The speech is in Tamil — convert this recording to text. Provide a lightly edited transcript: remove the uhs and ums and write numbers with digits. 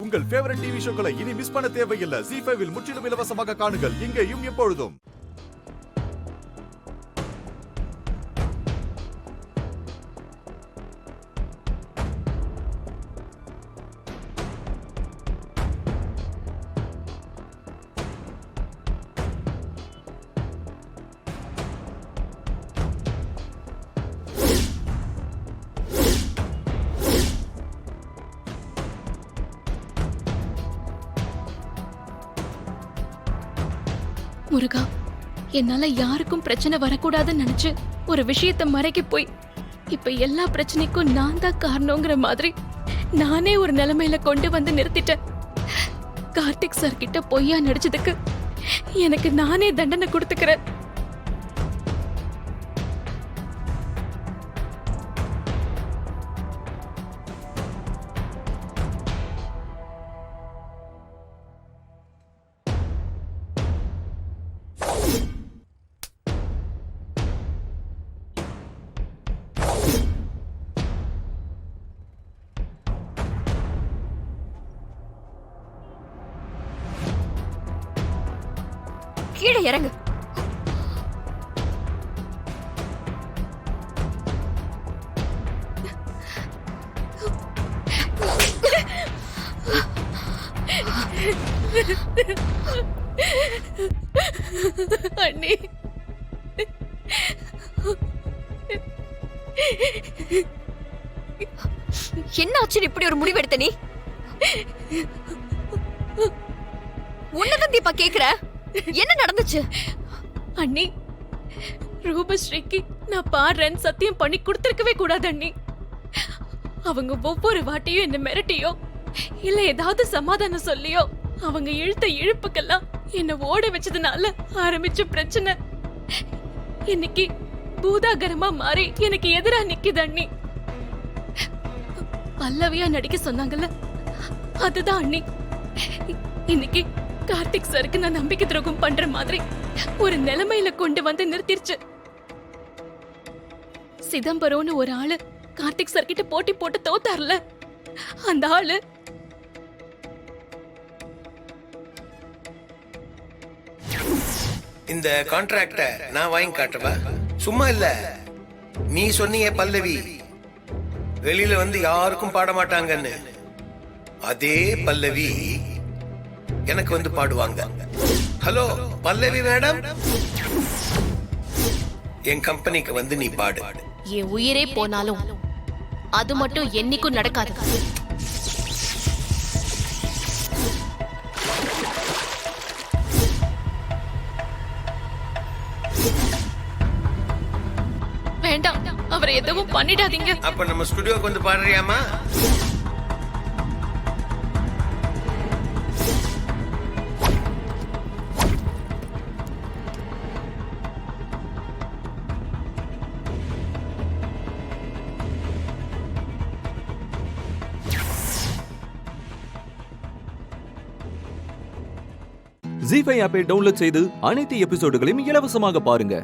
உங்கள் ஃபேவரட் டிவி ஷோக்களை இனி மிஸ் பண்ண தேவையில்லை. ZEE5 இல் முற்றிலும் இலவசமாக காணுங்கள். இங்கேயும் எப்பொழுதும். முருகா, என்னால யாருக்கும் பிரச்சனை வரக்கூடாதுன்னு நினைச்சு ஒரு விஷயத்த மறைக்க போய் இப்ப எல்லா பிரச்சனைக்கும் நான் தான் காரணங்கிற மாதிரி நானே ஒரு நிலைமையில கொண்டு வந்து நிறுத்திட்டேன். கார்த்திக் சார் கிட்ட பொய்யா நடிச்சதுக்கு எனக்கு நானே தண்டனை கொடுத்துக்கிறேன். கீழே இறங்கு. அண்ணி, என்ன ஆச்சு இப்படி ஒரு முடிவு எடுத்த நீ? உன்னதான் தீபா கேக்குற, என்ன நடந்துச்சு? அண்ணி, ரூபஸ்ரீக்கு நான் பாடுறேன்னு சத்தியம் பண்ணி கொடுத்திருக்கவே கூடாது அண்ணி. அவங்க ஒவ்வொரு வாட்டியும் என்ன மிரட்டியோ இல்ல ஏதாவது சமாதானம் சொல்லியோ அவங்க இழுத்த இழுப்புக்கெல்லாம் என்ன ஓட வச்சதுனால ஆரம்பிச்ச பிரச்சனை இன்னைக்கு பூதாகரமா மாறி எனக்கு எதிரா நிக்குது அண்ணி. பல்லவியா நடிக்க சொன்னாங்கல்ல, அதுதான் அண்ணி இன்னைக்கு கார்த்திக் சருக்கு நான் நம்பிக்கை துரோகம் பண்ற மாதிரி ஒரு நிலைமையில கொண்டு வந்து நிறுத்திருச்சு. சிதம்பரம்னு ஒரு ஆளு கார்த்திக் சார் கிட்ட போட்டி போட்டு தோத்தார்ல, அந்த ஆளு இந்த கான்ட்ராக்ட நான் வாங்கி காட்டுவா. சும்மா இல்ல, நீ சொன்னிய பல்லவி வெளியில வந்து யாருக்கும் பாட மாட்டாங்கன்னு, அதே பல்லவி எனக்கு வந்து பாடுவாங்க. ஹலோ பல்லவி மேடம், என் கம்பெனிக்கு வந்து நீ பாடு. என் உயிரே போனாலும் அது மட்டும் என்னைக்கும் நடக்காது. வேண்டாம், அவரை எதுவும் பண்ணிடாதீங்க. அப்ப நம்ம ஸ்டுடியோக்கு வந்து பாடுறியாமா? ZEE5 ஆப்பை டவுன்லோட் செய்து அனைத்து எபிசோடுகளையும் இலவசமாக பாருங்க.